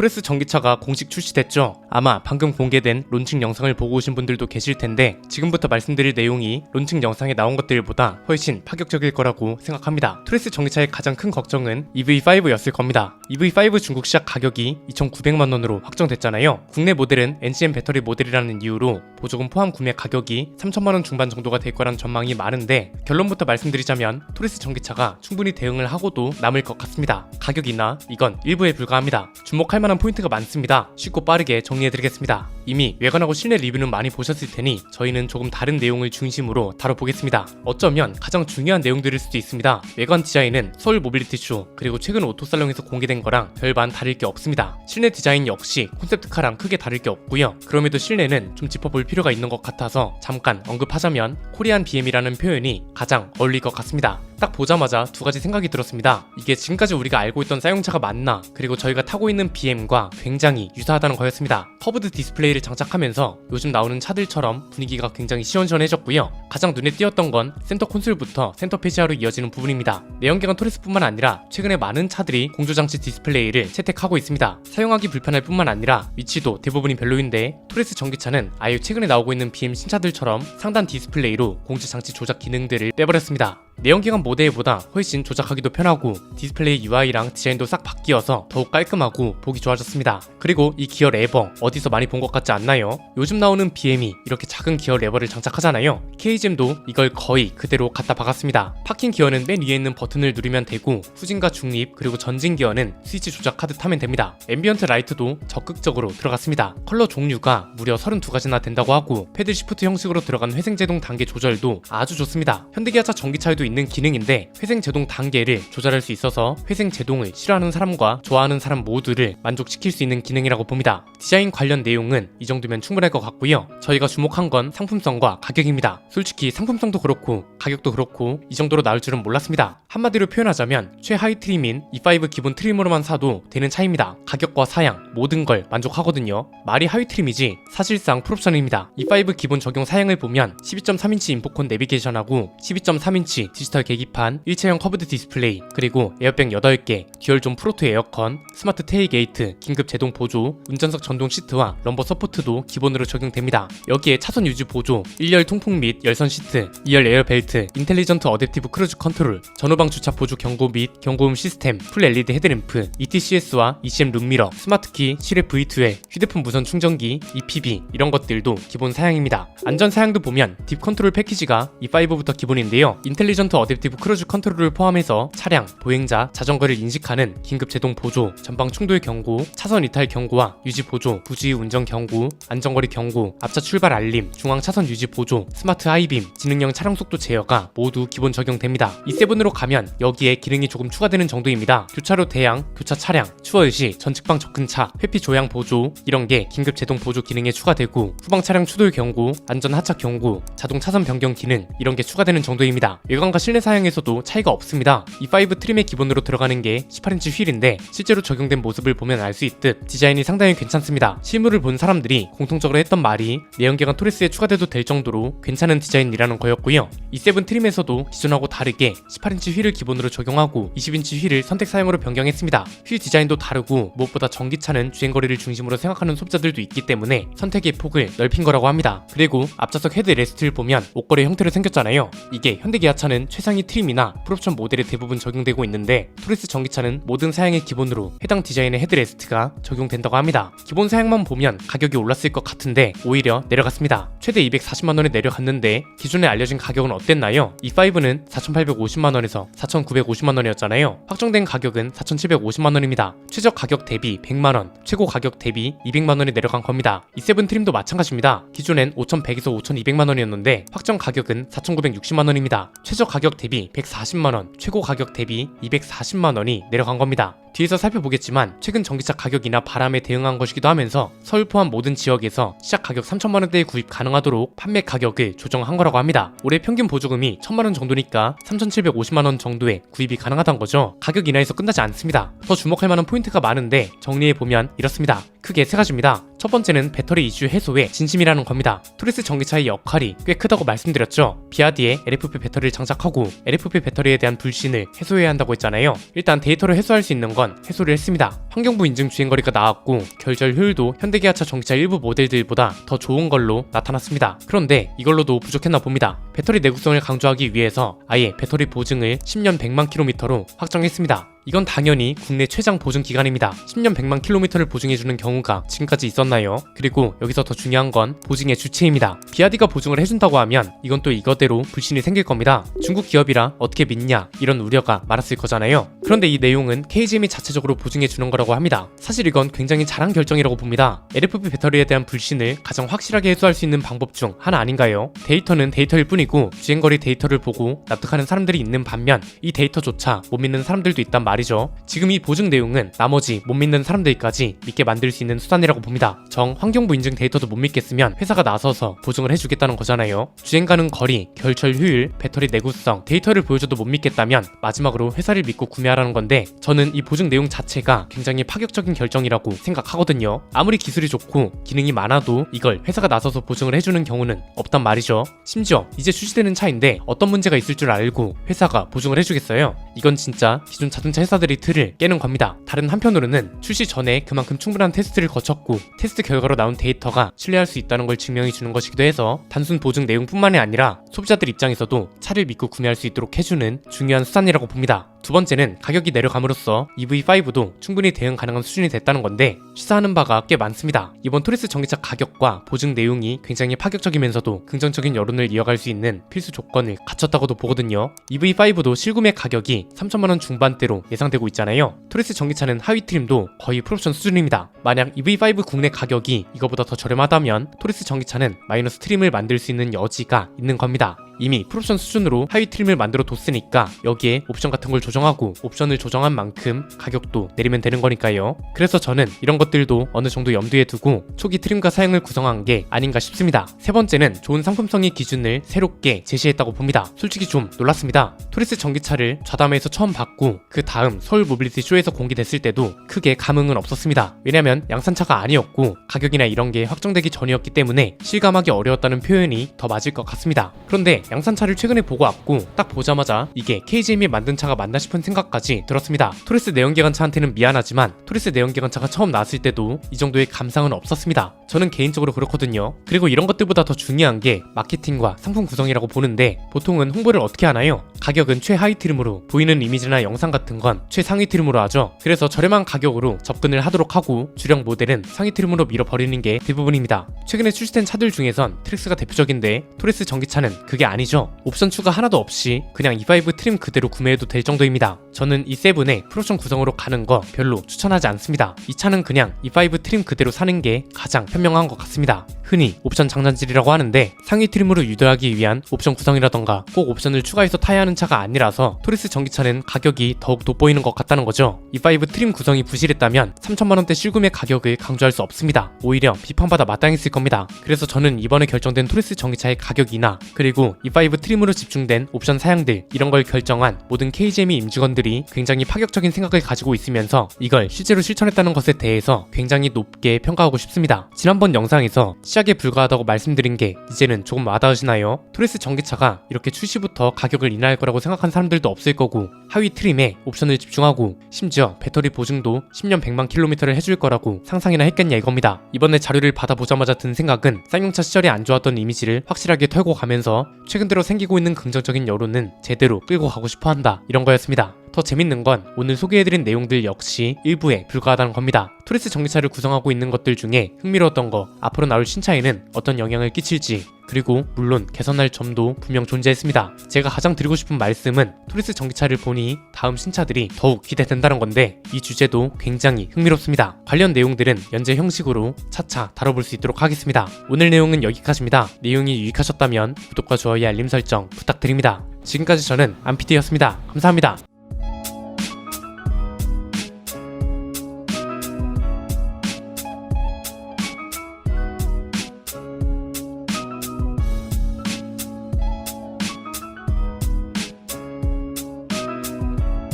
토레스 전기차가 공식 출시됐죠. 아마 방금 공개된 론칭 영상을 보고 오신 분들도 계실 텐데 지금부터 말씀드릴 내용이 론칭 영상에 나온 것들보다 훨씬 파격적일 거라고 생각합니다. 토레스 전기차의 가장 큰 걱정은 EV5였을 겁니다. EV5 중국 시작 가격이 2,900만원으로 확정됐잖아요. 국내 모델은 NCM 배터리 모델이라는 이유로 보조금 포함 구매 가격이 3천만원 중반 정도가 될 거란 전망이 많은데 결론부터 말씀드리자면 토레스 전기차가 충분히 대응을 하고도 남을 것 같습니다. 가격이나 이건 일부에 불과합니다. 주목할 만한 포인트가 많습니다. 쉽고 빠르게 정리해드리겠습니다. 이미 외관하고 실내 리뷰는 많이 보셨을 테니 저희는 조금 다른 내용을 중심으로 다뤄보겠습니다. 어쩌면 가장 중요한 내용들일 수도 있습니다. 외관 디자인은 서울 모빌리티 쇼 그리고 최근 오토살롱에서 공개된 거랑 별반 다를 게 없습니다. 실내 디자인 역시 콘셉트카랑 크게 다를 게 없고요. 그럼에도 실내는 좀 짚어볼 필요가 있는 것 같아서 잠깐 언급하자면 코리안 BM이라는 표현이 가장 어울릴 것 같습니다. 딱 보자마자 두 가지 생각이 들었습니다. 이게 지금까지 우리가 알고 있던 쌍용차가 맞나, 그리고 저희가 타고 있는 BM과 굉장히 유사하다는 거였습니다. 커브드 디스플레이를 장착하면서 요즘 나오는 차들처럼 분위기가 굉장히 시원시원해졌고요. 가장 눈에 띄었던 건 센터 콘솔부터 센터 페시아로 이어지는 부분입니다. 내연기관 토레스뿐만 아니라 최근에 많은 차들이 공조장치 디스플레이를 채택하고 있습니다. 사용하기 불편할 뿐만 아니라 위치도 대부분이 별로인데 토레스 전기차는 아예 최근에 나오고 있는 BM 신차들처럼 상단 디스플레이로 공조장치 조작 기능들을 빼버렸습니다. 내연기관 모델보다 훨씬 조작하기도 편하고 디스플레이 UI랑 디자인도 싹 바뀌어서 더욱 깔끔하고 보기 좋아졌습니다. 그리고 이 기어 레버 어디서 많이 본 것 같지 않나요? 요즘 나오는 BM이 이렇게 작은 기어 레버를 장착하잖아요. KGM도 이걸 거의 그대로 갖다 박았습니다. 파킹 기어는 맨 위에 있는 버튼을 누르면 되고 후진과 중립 그리고 전진 기어는 스위치 조작하듯 하면 됩니다. 앰비언트 라이트도 적극적으로 들어갔습니다. 컬러 종류가 무려 32가지나 된다고 하고 패들 시프트 형식으로 들어간 회생제동 단계 조절도 아주 좋습니다. 현대기아차 전기차에도 있는 기능인데 회생제동 단계를 조절할 수 있어서 회생제동을 싫어하는 사람과 좋아하는 사람 모두를 만족시킬 수 있는 기능이라고 봅니다. 디자인 관련 내용은 이 정도면 충분할 것 같고요. 저희가 주목한 건 상품성과 가격입니다. 솔직히 상품성도 그렇고 가격도 그렇고 이 정도로 나올 줄은 몰랐습니다. 한마디로 표현하자면 최하위 트림인 E5 기본 트림으로만 사도 되는 차입니다. 가격과 사양 모든 걸 만족하거든요. 말이 하위 트림이지 사실상 풀옵션입니다. E5 기본 적용 사양을 보면 12.3인치 인포콘 내비게이션하고 12.3인치 디지털 계기판, 일체형 커브드 디스플레이, 그리고 에어백 8개, 듀얼존 프로토 에어컨, 스마트 테일게이트, 긴급 제동 보조, 운전석 전동 시트와 럼버 서포트도 기본으로 적용됩니다. 여기에 차선 유지 보조, 1열 통풍 및 열선 시트, 2열 에어벨트, 인텔리전트 어댑티브 크루즈 컨트롤, 전후방 주차 보조 경고 및 경고음 시스템, 풀 LED 헤드램프, ETCS와 ECM 룸미러, 스마트키, 실외 V2에 휴대폰 무선 충전기, EPB 이런 것들도 기본 사양입니다. 안전 사양도 보면 딥 컨트롤 패키지가 E5부터 기본인데요. 인텔리전트 어댑티브 크루즈 컨트롤을 포함해서 차량, 보행자, 자전거를 인식하는 긴급 제동 보조, 전방 충돌 경고, 차선 이탈 경고와 유지 보조, 부주의 운전 경고, 안전거리 경고, 앞차 출발 알림, 중앙 차선 유지 보조, 스마트 하이빔, 지능형 차량 속도 제어가 모두 기본 적용됩니다. E7으로 가면 여기에 기능이 조금 추가되는 정도입니다. 교차로 대양, 교차 차량, 추월 시 전측방 접근차, 회피 조향 보조 이런 게 긴급 제동 보조 기능에 추가되고 후방 차량 추돌 경고, 안전 하차 경고, 자동 차선 변경 기능 이런 게 추가되는 정도입니다. 외관과 실내 사양에서도 차이가 없습니다. E5 트림의 기본으로 들어가는 게 18인치 휠인데 실제로 적용된 모습을 보면 알 수 있듯 디자인이 상당히 괜찮습니다. 실물을 본 사람들이 공통적으로 했던 말이 내연기관 토레스에 추가돼도 될 정도로 괜찮은 디자인이라는 거였고요. E7 트림에서도 기존하고 다르게 18인치 휠을 기본으로 적용하고 20인치 휠을 선택 사양으로 변경했습니다. 휠 디자인도 다르고 무엇보다 전기차는 주행거리를 중심으로 생각하는 소비자들도 있기 때문에 선택의 폭을 넓힌 거라고 합니다. 그리고 앞좌석 헤드 레스트를 보면 옷걸이 형태로 생겼잖아요. 이게 현대기아차는 최상위 트림이나 풀옵션 모델에 대부분 적용되고 있는데 토레스 전기차는 모든 사양의 기본으로 해당 디자인의 헤드레스트가 적용된다고 합니다. 기본 사양만 보면 가격이 올랐을 것 같은데 오히려 내려갔습니다. 최대 240만원에 내려갔는데 기존에 알려진 가격은 어땠나요? E5는 4,850만원에서 4,950만원이었잖아요. 확정된 가격은 4,750만원입니다. 최저 가격 대비 100만원, 최고 가격 대비 200만원이 내려간 겁니다. E7 트림도 마찬가지입니다. 기존엔 5,100에서 5,200만원이었는데 확정 가격은 4,960만원입니다. 최저 가격 대비 140만원, 최고 가격 대비 240만원이 내려간 겁니다. 뒤에서 살펴보겠지만 최근 전기차 가격이나 바람에 대응한 것이기도 하면서 서울 포함 모든 지역에서 시작 가격 3천만원대에 구입 가능하도록 판매 가격을 조정한 거라고 합니다. 올해 평균 보조금이 1,000만원 정도니까 3,750만원 정도에 구입이 가능하다는 거죠. 가격 인하에서 끝나지 않습니다. 더 주목할 만한 포인트가 많은데 정리해보면 이렇습니다. 크게 세 가지입니다. 첫 번째는 배터리 이슈 해소에 진심이라는 겁니다. 토리스 전기차의 역할이 꽤 크다고 말씀드렸죠. 비아디에 LFP 배터리를 장착하고 LFP 배터리에 대한 불신을 해소해야 한다고 했잖아요. 일단 데이터를 해소할 수 있는 건 해소를 했습니다. 환경부 인증 주행거리가 나왔고 결절 효율도 현대기아차 전기차 일부 모델들보다 더 좋은 걸로 나타났습니다. 그런데 이걸로도 부족했나 봅니다. 배터리 내구성을 강조하기 위해서 아예 배터리 보증을 10년 100만 킬로미터로 확정했습니다. 이건 당연히 국내 최장 보증 기간입니다. 10년 100만 킬로미터를 보증해주는 경우가 지금까지 있었나요? 그리고 여기서 더 중요한 건 보증의 주체입니다. 비아디가 보증을 해준다고 하면 이건 또 이거대로 불신이 생길 겁니다. 중국 기업이라 어떻게 믿냐 이런 우려가 많았을 거잖아요. 그런데 이 내용은 KGM이 자체적으로 보증해주는 거라고 합니다. 사실 이건 굉장히 잘한 결정이라고 봅니다. LFP 배터리에 대한 불신을 가장 확실하게 해소할 수 있는 방법 중 하나 아닌가요? 데이터는 데이터일 뿐이고 주행거리 데이터를 보고 납득하는 사람들이 있는 반면 이 데이터조차 못 믿는 사람들도 있단 말이죠. 지금 이 보증 내용은 나머지 못 믿는 사람들까지 믿게 만들 수 있는 수단이라고 봅니다. 정 환경부 인증 데이터도 못 믿겠으면 회사가 나서서 보증을 해주겠다는 거잖아요. 주행 가는 거리, 결절 효율, 배터리 내구성, 데이터를 보여줘도 못 믿겠다면 마지막으로 회사를 믿고 구매하라는 건데 저는 이 보증 내용 자체가 굉장히 파격적인 결정이라고 생각하거든요. 아무리 기술이 좋고 기능이 많아도 이걸 회사가 나서서 보증을 해주는 경우는 없단 말이죠. 심지어 이제 출시되는 차인데 어떤 문제가 있을 줄 알고 회사가 보증을 해주겠어요? 이건 진짜 기존 자동차 회사들이 틀을 깨는 겁니다. 다른 한편으로는 출시 전에 그만큼 충분한 테스트를 거쳤고 테스트 결과로 나온 데이터가 신뢰할 수 있다는 걸 증명해 주는 것이기도 해서 단순 보증 내용뿐만이 아니라 소비자들 입장에서도 차를 믿고 구매할 수 있도록 해주는 중요한 수단이라고 봅니다. 두 번째는 가격이 내려감으로써 EV5도 충분히 대응 가능한 수준이 됐다는 건데 시사하는 바가 꽤 많습니다. 이번 토리스 전기차 가격과 보증 내용이 굉장히 파격적이면서도 긍정적인 여론을 이어갈 수 있는 필수 조건을 갖췄다고도 보거든요. EV5도 실구매 가격이 3천만원 중반대로 예상되고 있잖아요. 토리스 전기차는 하위 트림도 거의 풀옵션 수준입니다. 만약 EV5 국내 가격이 이거보다 더 저렴하다면 토리스 전기차는 마이너스 트림을 만들 수 있는 여지가 있는 겁니다. 이미 풀옵션 수준으로 하위 트림을 만들어 뒀으니까 여기에 옵션 같은 걸 조정하고 옵션을 조정한 만큼 가격도 내리면 되는 거니까요. 그래서 저는 이런 것들도 어느 정도 염두에 두고 초기 트림과 사양을 구성한 게 아닌가 싶습니다. 세 번째는 좋은 상품성의 기준을 새롭게 제시했다고 봅니다. 솔직히 좀 놀랐습니다. 토리스 전기차를 좌담회에서 처음 봤고 그 다음 서울 모빌리티 쇼에서 공개됐을 때도 크게 감흥은 없었습니다. 왜냐면 양산차가 아니었고 가격이나 이런 게 확정되기 전이었기 때문에 실감하기 어려웠다는 표현이 더 맞을 것 같습니다. 그런데 양산차를 최근에 보고 왔고 딱 보자마자 이게 KGM이 만든 차가 맞나 싶은 생각까지 들었습니다. 토리스 내연기관차한테는 미안하지만 토리스 내연기관차가 처음 나왔을 때도 이 정도의 감상은 없었습니다. 저는 개인적으로 그렇거든요. 그리고 이런 것들보다 더 중요한 게 마케팅과 상품 구성이라고 보는데 보통은 홍보를 어떻게 하나요? 가격은 최하위 트림으로, 보이는 이미지나 영상 같은 건 최상위 트림으로 하죠. 그래서 저렴한 가격으로 접근을 하도록 하고 주력 모델은 상위 트림으로 밀어버리는 게 대부분입니다. 최근에 출시된 차들 중에선 트랙스가 대표적인데 토리스 전기차는 그게 아니죠. 옵션 추가 하나도 없이 그냥 E5 트림 그대로 구매해도 될 정도입니다. 저는 이 세븐의 풀옵션 구성으로 가는 거 별로 추천하지 않습니다. 이 차는 그냥 E5 트림 그대로 사는 게 가장 현명한 것 같습니다. 흔히 옵션 장난질이라고 하는데 상위 트림으로 유도하기 위한 옵션 구성이라던가 꼭 옵션을 추가해서 타야 하는 차가 아니라서 토리스 전기차는 가격이 더욱 돋보이는 것 같다는 거죠. E5 트림 구성이 부실했다면 3천만원대 실구매 가격을 강조할 수 없습니다. 오히려 비판받아 마땅했을 겁니다. 그래서 저는 이번에 결정된 토리스 전기차의 가격이나 그리고 E5 트림으로 집중된 옵션 사양들 이런 걸 결정한 모든 KGM 임직원들이 굉장히 파격적인 생각을 가지고 있으면서 이걸 실제로 실천했다는 것에 대해서 굉장히 높게 평가하고 싶습니다. 지난번 영상에서 시작에 불과하다고 말씀드린 게 이제는 조금 와닿으시나요? 토리스 전기차가 이렇게 출시부터 가격을 인하할 거라고 생각한 사람들도 없을 거고 하위 트림에 옵션을 집중하고 심지어 배터리 보증도 10년 100만 킬로미터를 해줄 거라고 상상이나 했겠냐 이겁니다. 이번에 자료를 받아보자마자 든 생각은 쌍용차 시절에 안 좋았던 이미지를 확실하게 털고 가면서 최근 들어 생기고 있는 긍정적인 여론은 제대로 끌고 가고 싶어한다 이런 거였습니다. 더 재밌는 건 오늘 소개해드린 내용들 역시 일부에 불과하다는 겁니다. 토리스 전기차를 구성하고 있는 것들 중에 흥미로웠던 거, 앞으로 나올 신차에는 어떤 영향을 끼칠지, 그리고 물론 개선할 점도 분명 존재했습니다. 제가 가장 드리고 싶은 말씀은 토리스 전기차를 보니 다음 신차들이 더욱 기대된다는 건데 이 주제도 굉장히 흥미롭습니다. 관련 내용들은 연재 형식으로 차차 다뤄볼 수 있도록 하겠습니다. 오늘 내용은 여기까지입니다. 내용이 유익하셨다면 구독과 좋아요 알림 설정 부탁드립니다. 지금까지 저는 안PD였습니다. 감사합니다.